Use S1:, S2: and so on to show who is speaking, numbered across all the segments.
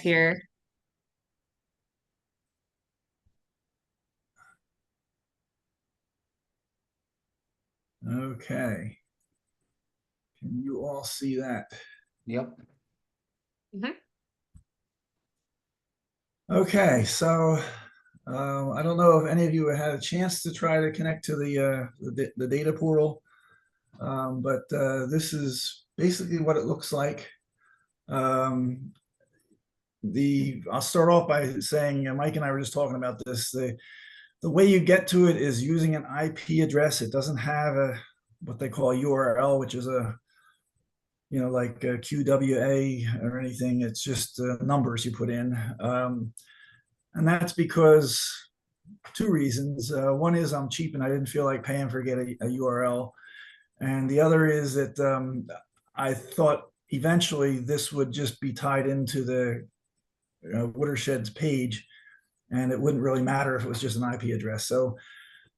S1: here.
S2: Okay. Can you all see that?
S3: Yep.
S2: Okay, so I don't know if any of you had a chance to try to connect to the data portal, but this is basically what it looks like. I'll start off by saying, Mike and I were just talking about this. The way you get to it is using an IP address. It doesn't have what they call a URL, which is like a QWA or anything. It's just numbers you put in. And that's because two reasons. One is I'm cheap and I didn't feel like paying for get a URL. And the other is that I thought eventually this would just be tied into the watersheds page, and it wouldn't really matter if it was just an IP address. So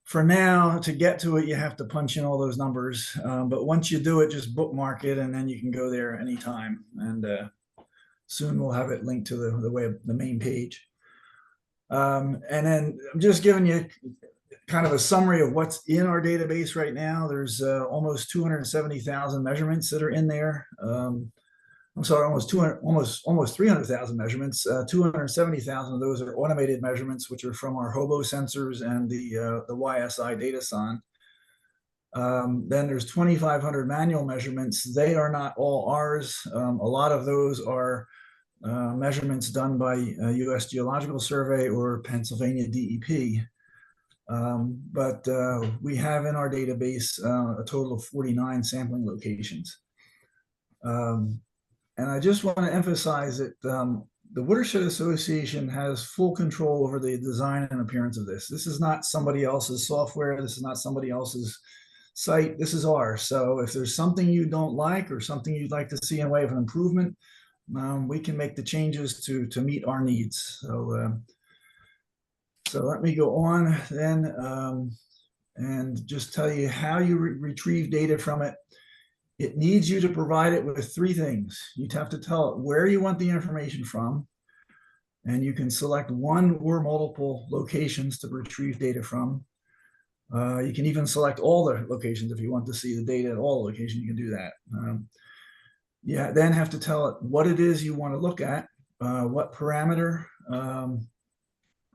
S2: for now, to get to it, you have to punch in all those numbers. But once you do it, just bookmark it, and then you can go there anytime. And soon we'll have it linked to the main page. And then I'm just giving you kind of a summary of what's in our database right now. There's almost 270,000 measurements that are in there. I'm sorry, almost 300,000 measurements. 270,000 of those are automated measurements, which are from our HOBO sensors and the YSI datason. Then there's 2,500 manual measurements. They are not all ours. A lot of those are measurements done by U.S. Geological Survey or Pennsylvania DEP. But we have in our database a total of 49 sampling locations. And I just want to emphasize that the Watershed Association has full control over the design and appearance of this. This is not somebody else's software. This is not somebody else's site. This is ours. So if there's something you don't like or something you'd like to see in way of an improvement, we can make the changes to meet our needs. So let me go on then and just tell you how you retrieve data from it. It needs you to provide it with three things. You'd have to tell it where you want the information from, and you can select one or multiple locations to retrieve data from. You can even select all the locations if you want to see the data at all locations. You can do that. Then have to tell it what it is you want to look at, what parameter.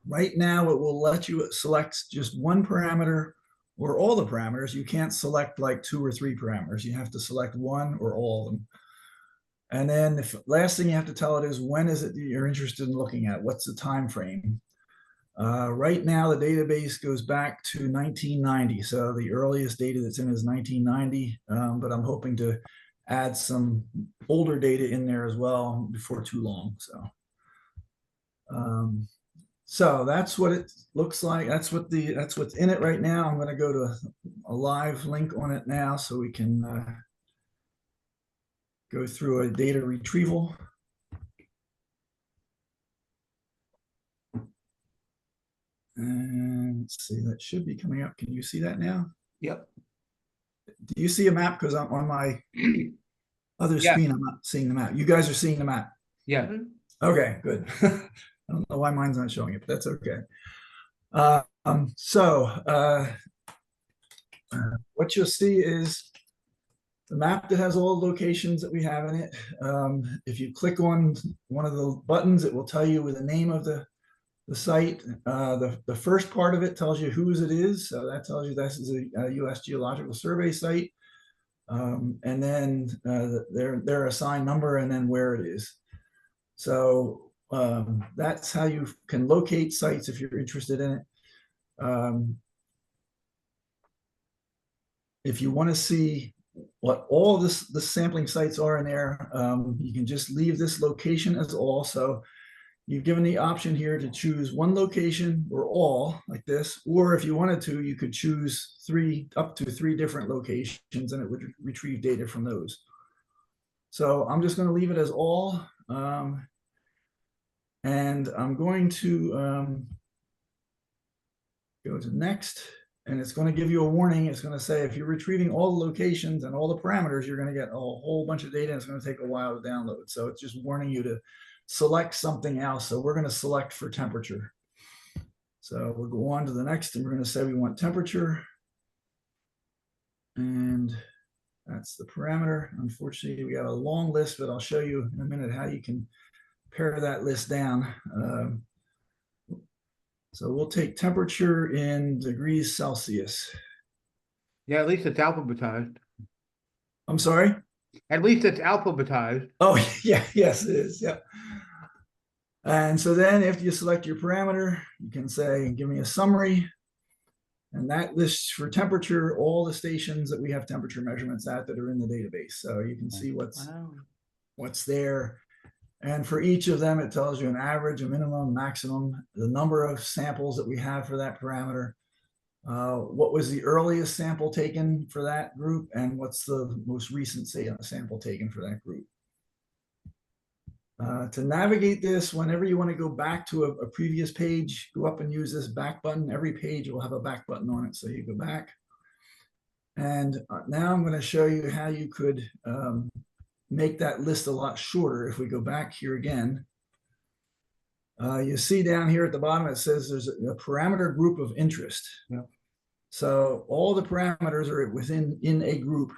S2: Right now, it will let you select just one parameter or all the parameters. You can't select like 2 or 3 parameters. You have to select one or all of them. And then the last thing you have to tell it is when is it that you're interested in looking at? What's the time frame? Right now, the database goes back to 1990. So the earliest data that's in is 1990, but I'm hoping to add some older data in there as well before too long. So that's what it looks like. That's what's in it right now. I'm going to go to a live link on it now so we can go through a data retrieval. And let's see, that should be coming up. Can you see that now?
S3: Yep.
S2: Do you see a map? Because I'm on my other screen, I'm not seeing the map. You guys are seeing the map?
S3: Yeah.
S2: Okay, good. I don't know why mine's not showing it, but that's okay. What you'll see is the map that has all the locations that we have in it. If you click on one of the buttons, it will tell you with the name of the site. The first part of it tells you whose it is. So that tells you this is a U.S. Geological Survey site. And then their assigned number and then where it is. So that's how you can locate sites if you're interested in it. If you want to see what all the sampling sites are in there, you can just leave this location as all. So you've given the option here to choose one location or all like this, or if you wanted to, you could choose up to three different locations and it would retrieve data from those. So I'm just going to leave it as all. And I'm going to go to next, and it's going to give you a warning. It's going to say if you're retrieving all the locations and all the parameters, you're going to get a whole bunch of data and it's going to take a while to download. So it's just warning you to select something else. So we're going to select for temperature. So we'll go on to the next, and we're going to say we want temperature. And that's the parameter. Unfortunately, we have a long list, but I'll show you in a minute how you can pare that list down. So we'll take temperature in degrees Celsius.
S1: Yeah, at least it's alphabetized.
S2: I'm sorry?
S1: At least it's alphabetized.
S2: Oh, yeah, yes, it is. Yeah. And so then after you select your parameter, you can say, give me a summary. And that lists for temperature all the stations that we have temperature measurements at that are in the database. So you can see what's there. And for each of them, it tells you an average, a minimum, maximum, the number of samples that we have for that parameter, what was the earliest sample taken for that group, and what's the most recent sample taken for that group. To navigate this, whenever you want to go back to a previous page, go up and use this back button. Every page will have a back button on it, so you go back. And now I'm going to show you how you could make that list a lot shorter. If we go back here again, you see down here at the bottom, it says there's a parameter group of interest.
S1: Yeah.
S2: So all the parameters are in a group.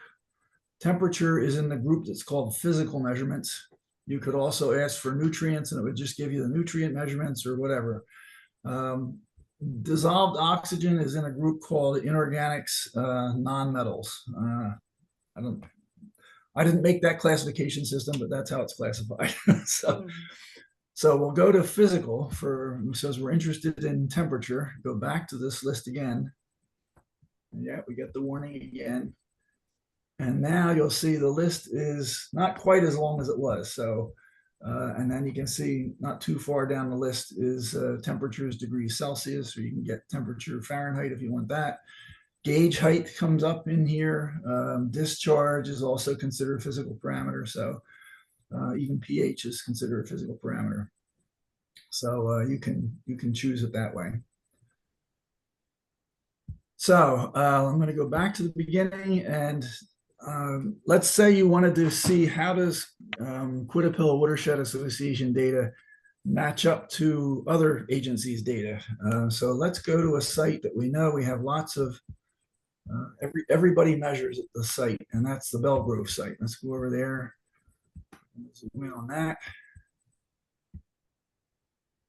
S2: Temperature is in the group that's called physical measurements. You could also ask for nutrients, and it would just give you the nutrient measurements or whatever. Dissolved oxygen is in a group called inorganics, nonmetals. I didn't make that classification system, but that's how it's classified. So we'll go to physical says we're interested in temperature. Go back to this list again. And yeah, we get the warning again. And now you'll see the list is not quite as long as it was. So, and then you can see not too far down the list is temperatures degrees Celsius, or you can get temperature Fahrenheit if you want that. Gauge height comes up in here. Discharge is also considered a physical parameter. So even pH is considered a physical parameter. So you can choose it that way. So I'm going to go back to the beginning, and let's say you wanted to see how does Quittapilla Watershed Association data match up to other agencies' data. So let's go to a site that we know we have lots of, everybody measures at the site, and that's the Belgrove site. Let's go over there. Zoom in on that.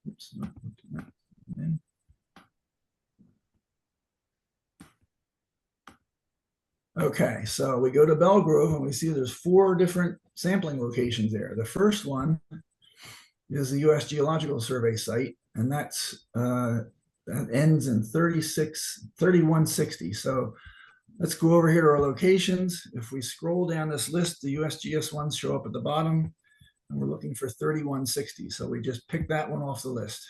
S2: Oops, not that. Okay, so we go to Belgrove and we see there's 4 different sampling locations there. The first one is the U.S. Geological Survey site, and that ends in 3160. So let's go over here to our locations. If we scroll down this list, the USGS ones show up at the bottom, and we're looking for 3160. So we just pick that one off the list.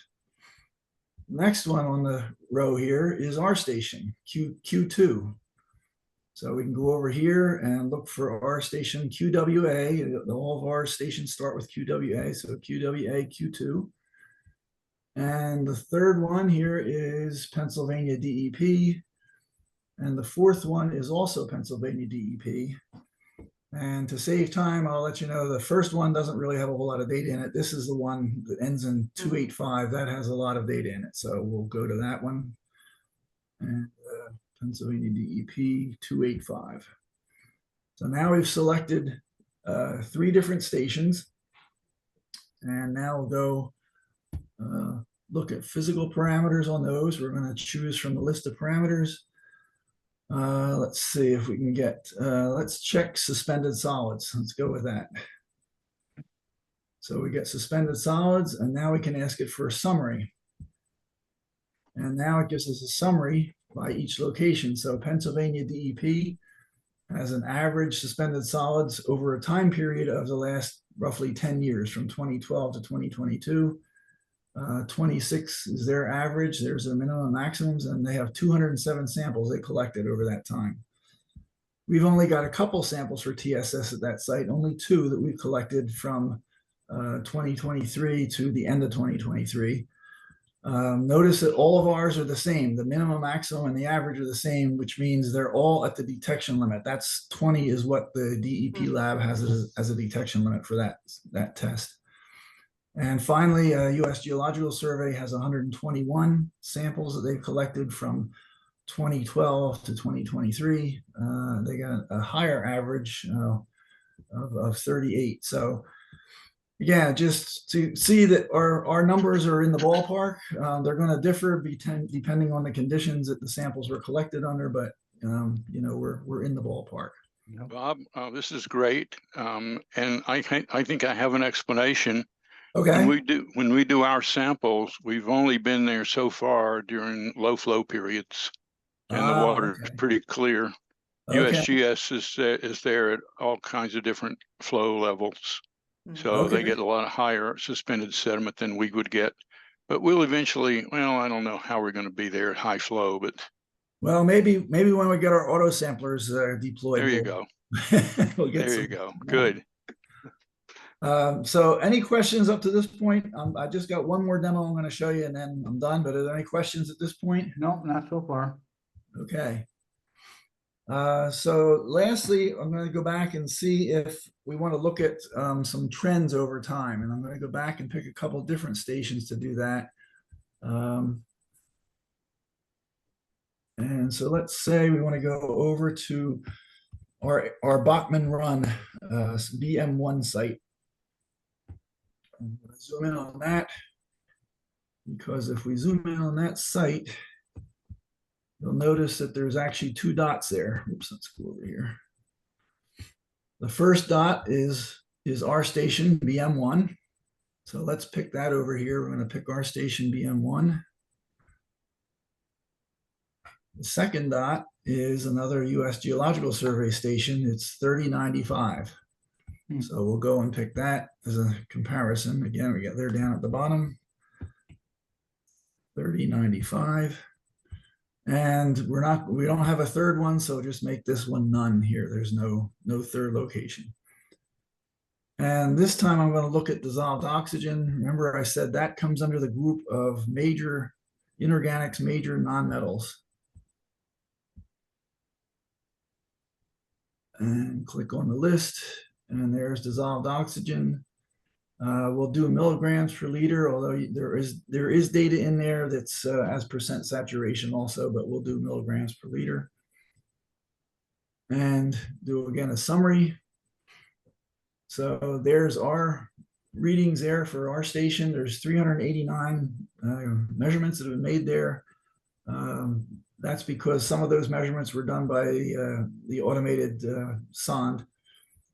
S2: Next one on the row here is our station, Q2. So we can go over here and look for our station QWA. All of our stations start with QWA, so QWA Q2. And the third one here is Pennsylvania DEP. And the fourth one is also Pennsylvania DEP. And to save time, I'll let you know the first one doesn't really have a whole lot of data in it. This is the one that ends in 285. That has a lot of data in it. So we'll go to that one. And Pennsylvania DEP 285. So now we've selected 3 different stations. And now we'll go look at physical parameters on those. We're going to choose from the list of parameters. Let's see if we can get, let's check suspended solids. Let's go with that. So we get suspended solids, and now we can ask it for a summary. And now it gives us a summary by each location. So Pennsylvania DEP has an average suspended solids over a time period of the last roughly 10 years, from 2012 to 2022. 26 is their average. There's their minimum maximums, and they have 207 samples they collected over that time. We've only got a couple samples for TSS at that site, only 2 that we've collected from 2023 to the end of 2023. Notice that all of ours are the same. The minimum, maximum, and the average are the same, which means they're all at the detection limit. That's 20 is what the DEP lab has as a detection limit for that test. And finally, US Geological Survey has 121 samples that they've collected from 2012 to 2023. They got a higher average of 38. So yeah, just to see that our numbers are in the ballpark. They're going to differ depending on the conditions that the samples were collected under, but you know, we're in the ballpark.
S3: Bob, this is great, and I think I have an explanation.
S2: Okay.
S3: When we do our samples, we've only been there so far during low flow periods, and the water is pretty clear.
S2: Okay.
S3: USGS is there at all kinds of different flow levels, so they get a lot higher suspended sediment than we would get. But we'll eventually, well, I don't know how we're going to be there at high flow, but
S2: well, maybe when we get our auto samplers deployed,
S3: there you go.
S2: We'll get
S3: there you go. Good.
S2: So any questions up to this point? I just got one more demo I'm going to show you and then I'm done, but are there any questions at this point?
S1: No, not so far.
S2: Okay. So lastly, I'm going to go back and see if we want to look at some trends over time. And I'm going to go back and pick a couple different stations to do that. And so let's say we want to go over to our Bachman Run BM1 site. I'm going to zoom in on that, because if we zoom in on that site, you'll notice that there's actually two dots there. Oops, let's go over here. The first dot is our station BM1. So let's pick that over here. We're going to pick our station BM1. The second dot is another US Geological Survey station. It's 3095. So we'll go and pick that as a comparison. Again, we got there down at the bottom, 3095. And we don't have a third one, so just make this one none here. There's no third location. And this time I'm going to look at dissolved oxygen. Remember I said that comes under the group of major inorganics, major nonmetals. And click on the list, and there's dissolved oxygen. We'll do milligrams per liter, although there is data in there that's as percent saturation also, but we'll do milligrams per liter. And do again a summary. So there's our readings there for our station. There's 389 measurements that have been made there. That's because some of those measurements were done by the automated sonde.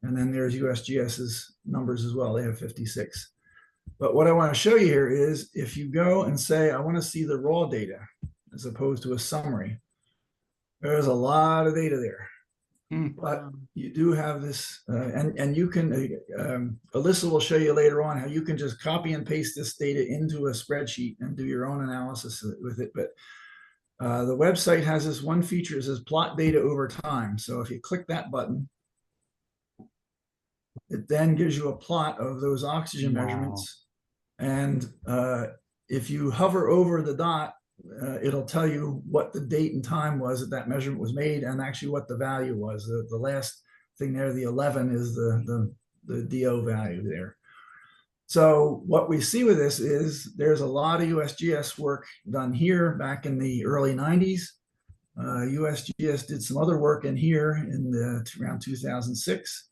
S2: And then there's USGS's numbers as well. They have 56. But what I want to show you here is if you go and say, I want to see the raw data as opposed to a summary, there's a lot of data there. But you do have this, and you can, Alyssa will show you later on how you can just copy and paste this data into a spreadsheet and do your own analysis with it. But the website has this one feature, it says plot data over time. So if you click that button, it then gives you a plot of those oxygen measurements. And if you hover over the dot, it'll tell you what the date and time was that measurement was made and actually what the value was. The last thing there, the 11, is the DO value there. So what we see with this is there's a lot of USGS work done here back in the early 90s. USGS did some other work in here in around 2006.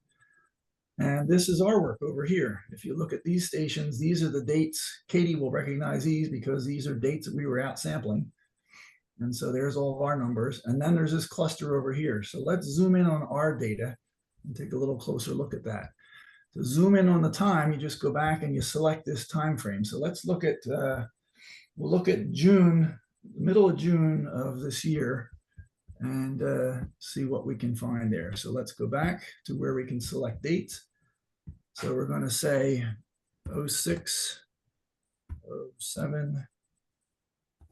S2: And this is our work over here. If you look at these stations, these are the dates. Katie will recognize these because these are dates that we were out sampling. And so there's all of our numbers. And then there's this cluster over here. So let's zoom in on our data and take a little closer look at that. To zoom in on the time, you just go back and you select this time frame. So let's look at, we'll look at June, middle of June of this year, and see what we can find there. So let's go back to where we can select dates. So we're going to say 06, 07,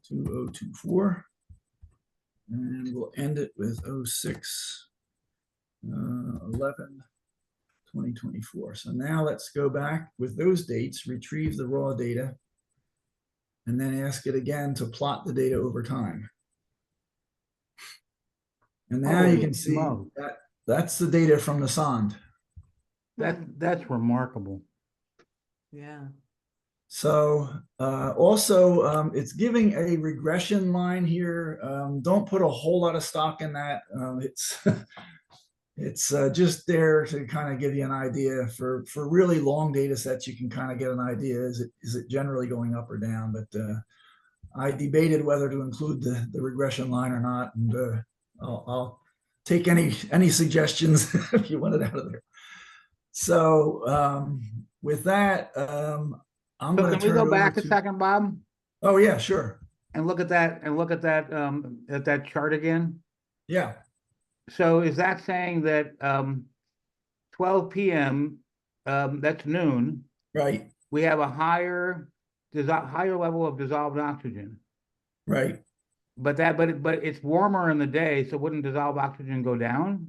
S2: 2024, and we'll end it with 06, 11, 2024. So now let's go back with those dates, retrieve the raw data, and then ask it again to plot the data over time. And now you can see that that's the data from the sonde.
S1: That's remarkable.
S4: Yeah.
S2: So also, it's giving a regression line here. Don't put a whole lot of stock in that. It's it's just there to kind of give you an idea. For really long data sets, you can kind of get an idea. Is it generally going up or down? But I debated whether to include the regression line or not, and I'll take any suggestions if you want it out of there. So with that, I'm
S1: So
S2: going
S1: can
S2: to
S1: we
S2: turn
S1: go
S2: it over
S1: back a
S2: to.
S1: second, Bob,
S2: Oh yeah, sure.
S1: and look at that, at that chart again?
S2: Yeah,
S1: So is that saying that 12 p.m., that's noon,
S2: right,
S1: we have a higher level of dissolved oxygen,
S2: right.
S1: but it's warmer in the day, so wouldn't dissolved oxygen go down?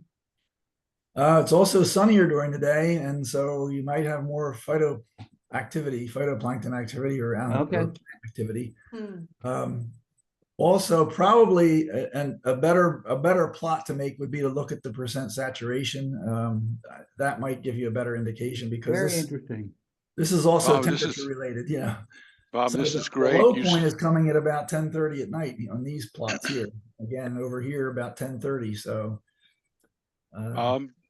S2: It's also sunnier during the day, and so you might have more phytoplankton activity, or
S1: Okay.
S2: plant activity. Also, probably a better plot to make would be to look at the percent saturation. That might give you a better indication, because
S1: Very interesting.
S2: this is also
S3: Bob,
S2: temperature related. Yeah.
S3: Bob,
S2: So
S3: this
S2: the
S3: is great.
S2: low point is coming at about 10:30 at night on these plots here. Again, over here about 10:30. So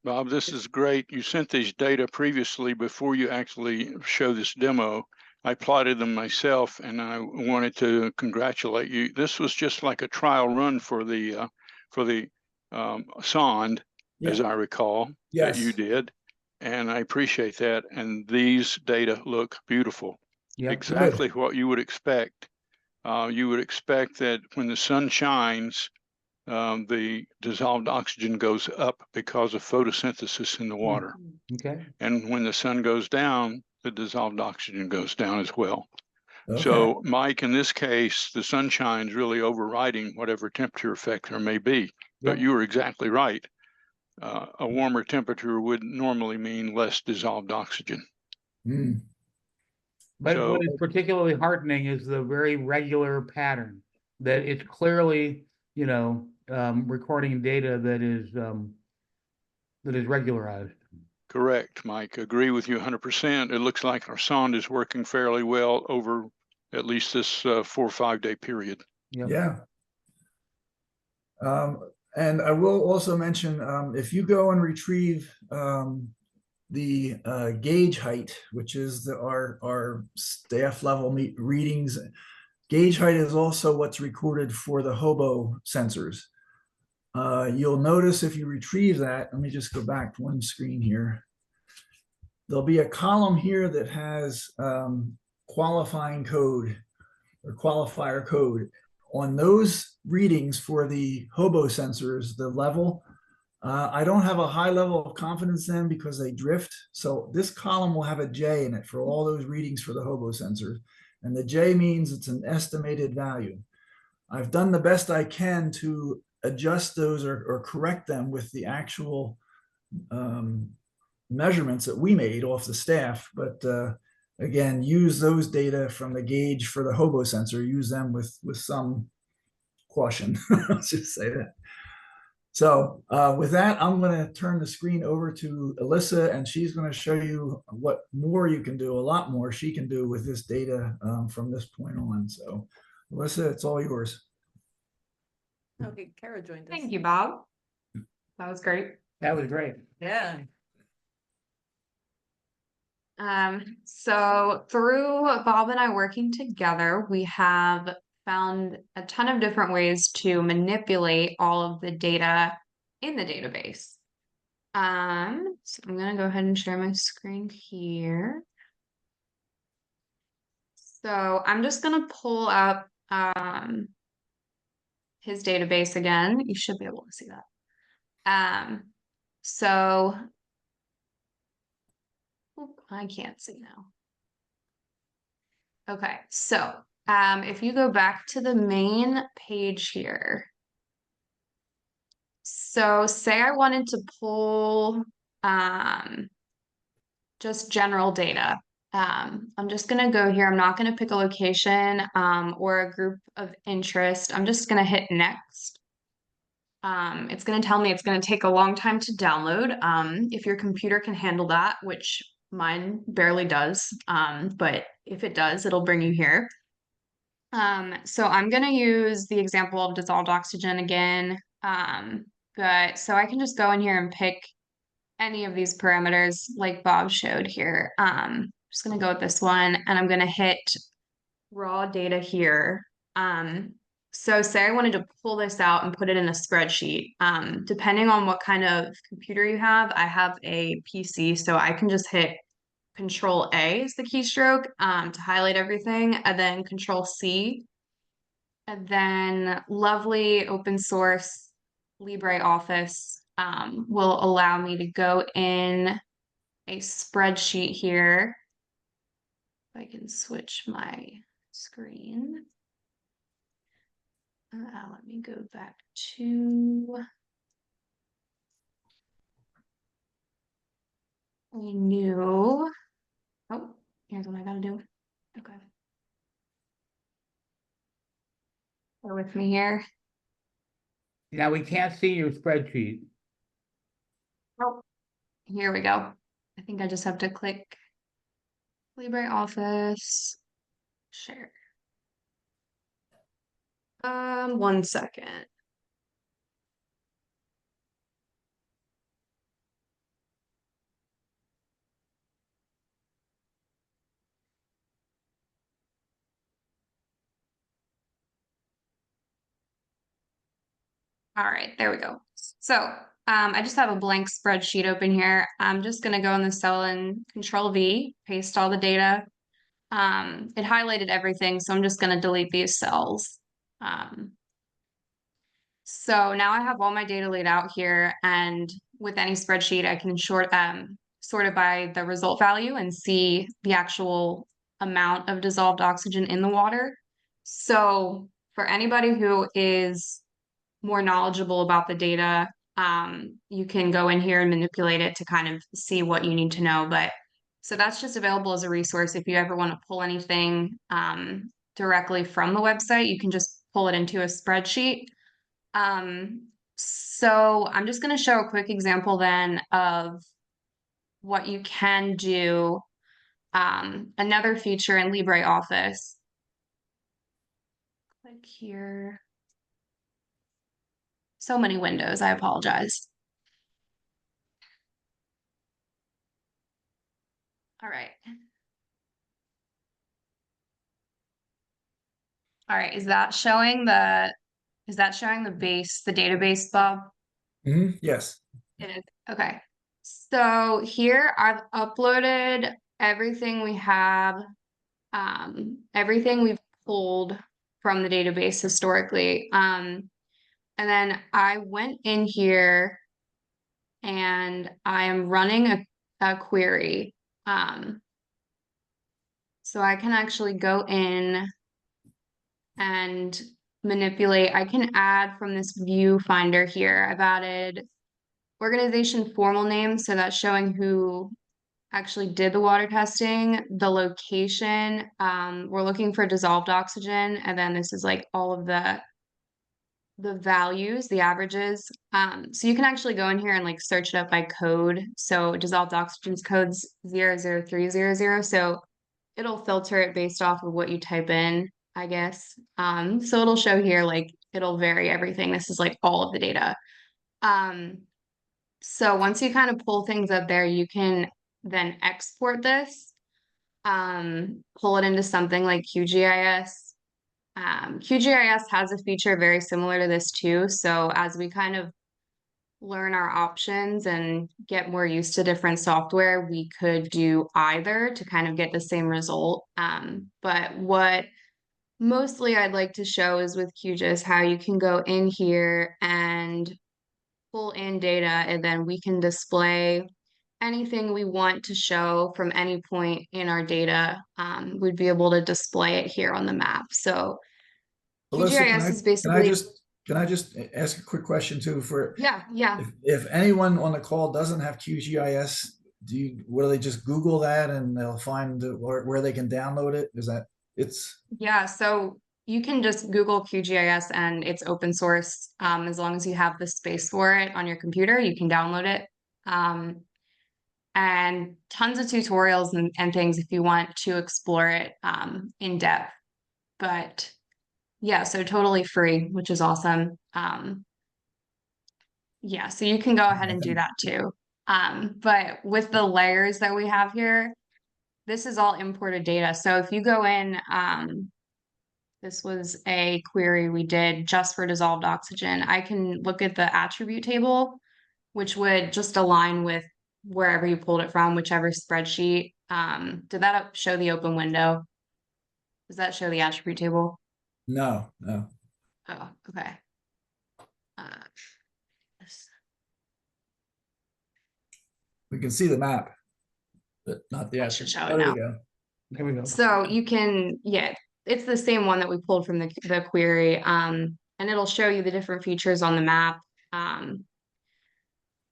S3: Bob, this is great. You sent these data previously before you actually show this demo. I plotted them myself, and I wanted to congratulate you. This was just like a trial run for the sonde, as
S2: yeah,
S3: I recall, that you
S2: yes,
S3: did, and I appreciate that. And these data look beautiful.
S1: Yeah.
S3: Exactly
S2: good.
S3: what you would expect. You would expect that when the sun shines, the dissolved oxygen goes up because of photosynthesis in the water.
S1: Okay.
S3: And when the sun goes down, the dissolved oxygen goes down as well.
S2: Okay.
S3: So, Mike, in this case, the sunshine is really overriding whatever temperature effect there may be. But
S1: Yep.
S3: you were exactly right. A warmer temperature would normally mean less dissolved oxygen.
S2: Mm.
S1: But
S3: So,
S1: what is particularly heartening is the very regular pattern, that it's clearly, recording data that is regularized.
S3: correct, Mike. Agree with you 100%. It looks like our sonde is working fairly well over at least this 4 or 5 day period.
S1: Yep.
S2: Yeah. And I will also mention, if you go and retrieve the gauge height, which is our staff level readings, gauge height is also what's recorded for the hobo sensors. You'll notice if you retrieve that, let me just go back to one screen here. There'll be a column here that has qualifying code or qualifier code. On those readings for the hobo sensors, the level, I don't have a high level of confidence in, because they drift. So this column will have a J in it for all those readings for the hobo sensors. And the J means it's an estimated value. I've done the best I can to adjust those or correct them with the actual measurements that we made off the staff. But again, use those data from the gauge for the hobo sensor, use them with some caution. Let's just say that. So with that, I'm going to turn the screen over to Alyssa, and she's going to show you what more you can do, a lot more she can do with this data from this point on. So Alyssa, it's all yours.
S4: Okay, Kara joined us.
S5: Thank you, Bob. That was great.
S1: That was great.
S4: Yeah.
S5: So through Bob and I working together, we have found a ton of different ways to manipulate all of the data in the database. So I'm gonna go ahead and share my screen here. So I'm just gonna pull up his database again. You should be able to see that. So I can't see now. Okay, so if you go back to the main page here. So say I wanted to pull just general data. I'm just gonna go here. I'm not gonna pick a location or a group of interest. I'm just gonna hit next. It's gonna tell me it's gonna take a long time to download. If your computer can handle that, which Mine barely does, but if it does, it'll bring you here. So I'm gonna use the example of dissolved oxygen again. But so I can just go in here and pick any of these parameters like Bob showed here. Just gonna go with this one and I'm gonna hit raw data here. So say I wanted to pull this out and put it in a spreadsheet. Depending on what kind of computer you have, I have a PC, so I can just hit Control A is the keystroke to highlight everything, and then Control C. And then lovely open source LibreOffice will allow me to go in a spreadsheet here. If I can switch my screen. Let me go back to a new. Oh, here's what I gotta do. Okay. Bear with me here.
S1: Now, we can't see your spreadsheet.
S5: Oh, here we go. I think I just have to click LibreOffice, share. 1 second. All right, there we go. So I just have a blank spreadsheet open here. I'm just gonna go in the cell and Control V, paste all the data. It highlighted everything, so I'm just gonna delete these cells. So now I have all my data laid out here, and with any spreadsheet, I can sort it by the result value and see the actual amount of dissolved oxygen in the water. So for anybody who is more knowledgeable about the data, you can go in here and manipulate it to kind of see what you need to know. But so that's just available as a resource. If you ever want to pull anything directly from the website, you can just pull it into a spreadsheet. So I'm just going to show a quick example then of what you can do. Another feature in LibreOffice. Click here. So many windows, I apologize. All right. All right, is that showing the base, the database, Bob?
S2: Yes.
S5: It is. Okay. So here I've uploaded everything we have, everything we've pulled from the database historically. And then I went in here and I am running a query. So I can actually go in and manipulate. I can add from this view finder here. I've added organization formal name, so that's showing who actually did the water testing, the location. We're looking for dissolved oxygen, and then this is like all of the values, the averages. So you can actually go in here and like search it up by code. So dissolved oxygen's code's 00300. So it'll filter it based off of what you type in, I guess. So it'll show here, like it'll vary everything. This is like all of the data. So once you kind of pull things up there, you can then export this, pull it into something like QGIS. QGIS has a feature very similar to this too. So as we kind of learn our options and get more used to different software, we could do either to kind of get the same result. But what mostly I'd like to show is with QGIS how you can go in here and pull in data, and then we can display anything we want to show from any point in our data. We'd be able to display it here on the map. So
S2: Alyssa,
S5: QGIS is basically,
S2: can I just ask a quick question too? For
S5: yeah.
S2: if anyone on the call doesn't have QGIS, will they just Google that and they'll find where they can download it?
S5: Yeah, so you can just Google QGIS and it's open source. As long as you have the space for it on your computer, you can download it. And and tons of tutorials and things if you want to explore it in depth. But yeah, so totally free, which is awesome. Yeah, so you can go ahead and do that too. But with the layers that we have here, this is all imported data. So if you go in, this was a query we did just for dissolved oxygen. I can look at the attribute table, which would just align with wherever you pulled it from, whichever spreadsheet. Did that show the open window? Does that show the attribute table?
S2: No.
S5: Oh, okay. Yes.
S2: We can see the map, but not the
S5: I should
S2: attribute.
S5: show it
S2: Oh, there
S5: now.
S2: we go.
S1: There we go.
S5: So you can, yeah, it's the same one that we pulled from the query. And it'll show you the different features on the map.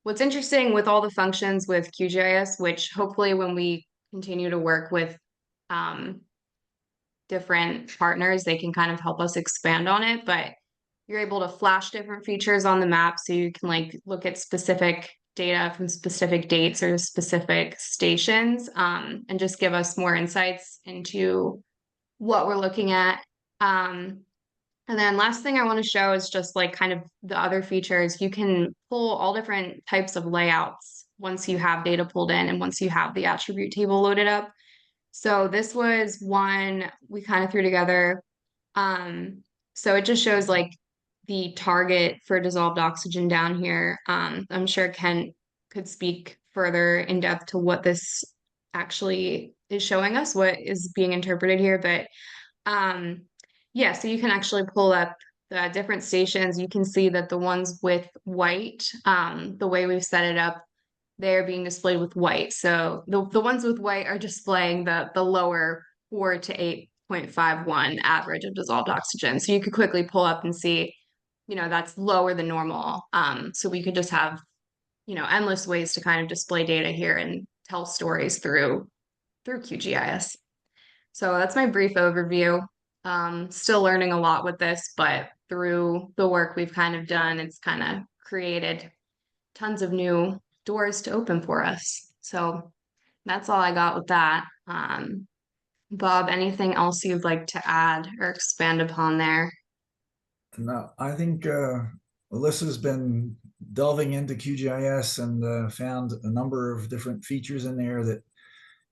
S5: What's interesting with all the functions with QGIS, which hopefully when we continue to work with different partners, they can kind of help us expand on it, but you're able to flash different features on the map so you can like look at specific data from specific dates or specific stations, and just give us more insights into what we're looking at. And then last thing I want to show is just like kind of the other features. You can pull all different types of layouts once you have data pulled in and once you have the attribute table loaded up. So this was one we kind of threw together. So it just shows like the target for dissolved oxygen down here. I'm sure Ken could speak further in depth to what this actually is showing us, what is being interpreted here. But yeah, so you can actually pull up the different stations. You can see that the ones with white, the way we've set it up, they're being displayed with white. So the ones with white are displaying the lower 4 to 8.51 average of dissolved oxygen. So you could quickly pull up and see, that's lower than normal. So we could just have, endless ways to kind of display data here and tell stories through QGIS. So that's my brief overview. Still learning a lot with this, but through the work we've kind of done, it's kind of created tons of new doors to open for us. So that's all I got with that. Bob, anything else you'd like to add or expand upon there?
S2: No, I think Alyssa's been delving into QGIS and found a number of different features in there that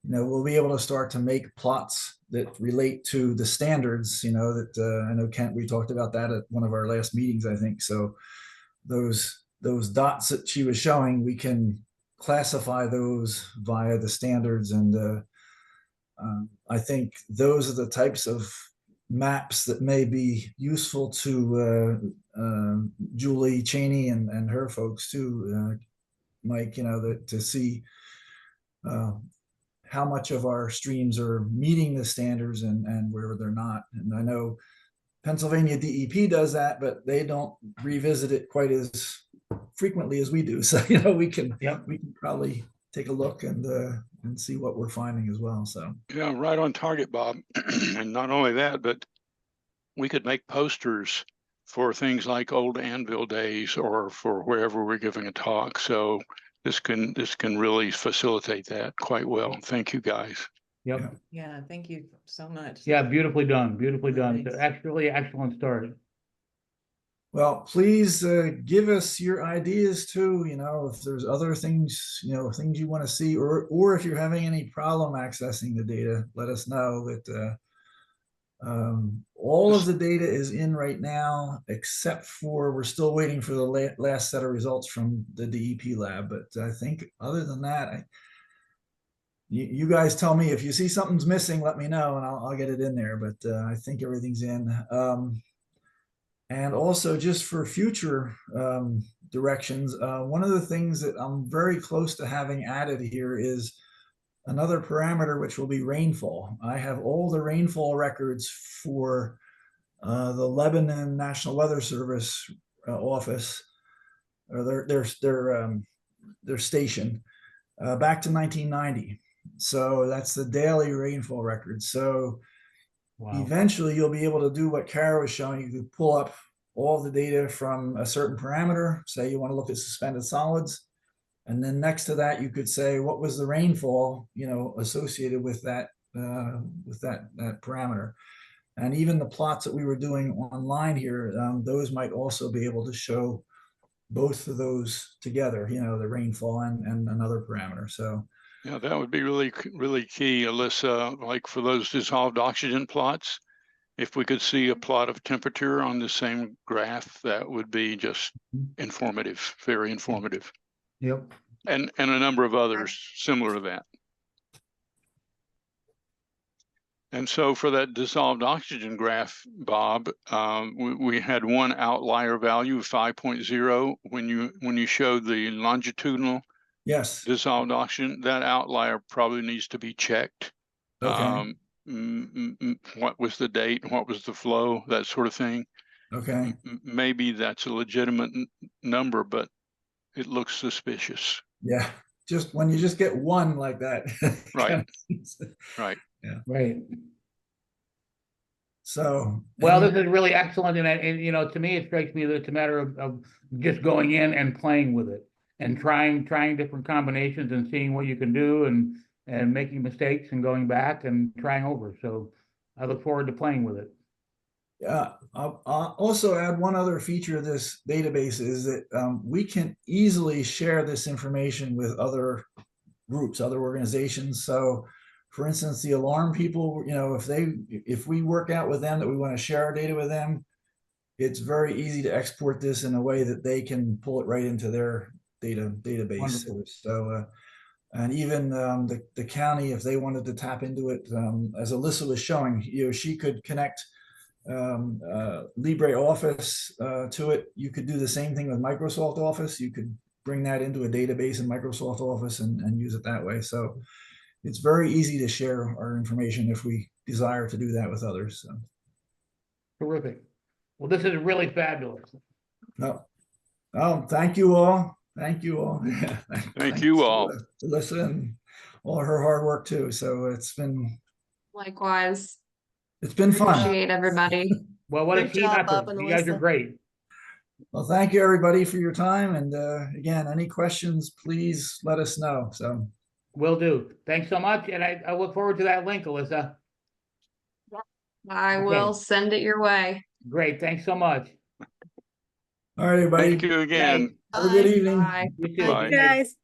S2: we'll be able to start to make plots that relate to the standards. That I know Kent, we talked about that at one of our last meetings, I think. So those dots that she was showing, we can classify those via the standards, and I think those are the types of maps that may be useful to Julie Cheney and her folks too, Mike, to see how much of our streams are meeting the standards and where they're not. And I know Pennsylvania DEP does that, but they don't revisit it quite as frequently as we do. So, we can probably take a look and see what we're finding as well. So
S3: yeah, right on target, Bob. And not only that, but we could make posters for things like old Anvil days or for wherever we're giving a talk. So this can really facilitate that quite well. Thank you, guys.
S1: Yep.
S4: Yeah, thank you so much.
S1: Yeah, beautifully done. Beautifully done.
S4: Nice.
S1: Actually, excellent start.
S2: Well, please give us your ideas too. If there's other things, things you want to see, or if you're having any problem accessing the data, let us know. That all of the data is in right now, except for we're still waiting for the last set of results from the DEP lab. But I think other than that, you guys tell me if you see something's missing, let me know and I'll get it in there. But I think everything's in. And also just for future directions, one of the things that I'm very close to having added here is another parameter, which will be rainfall. I have all the rainfall records for the Lebanon National Weather Service office, or their station, back to 1990. So that's the daily rainfall record. So eventually you'll be able to do what Kara was showing. You could pull up all the data from a certain parameter. Say you want to look at suspended solids. And then next to that, you could say, what was the rainfall, associated with that, that parameter. And even the plots that we were doing online here, those might also be able to show both of those together, the rainfall and another parameter. So
S3: Yeah, that would be really, really key, Alyssa, like for those dissolved oxygen plots. If we could see a plot of temperature on the same graph, that would be just informative, very informative.
S1: Yep.
S3: And a number of others similar to that. And so for that dissolved oxygen graph, Bob, we had one outlier value of 5.0 when you showed the longitudinal
S2: yes,
S3: dissolved oxygen. That outlier probably needs to be checked.
S2: okay,
S3: What was the date? What was the flow? That sort of thing.
S2: okay,
S3: Maybe that's a legitimate number, but it looks suspicious.
S2: yeah. Just when you just get one like that,
S3: Right. Right.
S2: Yeah.
S1: Right.
S2: So,
S1: Well, this is really excellent, and to me, it strikes me that it's a matter of just going in and playing with it and trying different combinations and seeing what you can do and making mistakes and going back and trying over. So I look forward to playing with it.
S2: yeah, I'll also add one other feature of this database is that we can easily share this information with other groups, other organizations. So, for instance, the alarm people, if we work out with them that we want to share our data with them, it's very easy to export this in a way that they can pull it right into their database.
S1: Wonderful.
S2: So, and even the county, if they wanted to tap into it, as Alyssa was showing, she could connect LibreOffice to it. You could do the same thing with Microsoft Office. You could bring that into a database in Microsoft Office and use it that way. So it's very easy to share our information if we desire to do that with others. So.
S1: Terrific. Well, this is really fabulous.
S2: No. Oh, thank you all. Thank you all. Yeah,
S3: Thank you all.
S2: Alyssa and all her hard work too. So it's been
S5: Likewise.
S2: fun.
S5: Appreciate everybody.
S1: Well, what a
S4: Great
S1: team
S4: job,
S1: effort.
S4: Bob and
S1: You guys are
S4: Alyssa.
S1: great.
S2: Well, thank you everybody for your time. And again, any questions, please let us know. So
S1: Will do. Thanks so much, and I look forward to that link, Alyssa.
S5: I
S1: Okay.
S5: will send it your way.
S1: Great. Thanks so much.
S2: all right, everybody.
S3: Thank you again.
S2: Have a good
S4: Bye.
S2: evening.
S5: Bye.
S1: You too.
S3: Bye.
S1: Good night.
S4: Guys.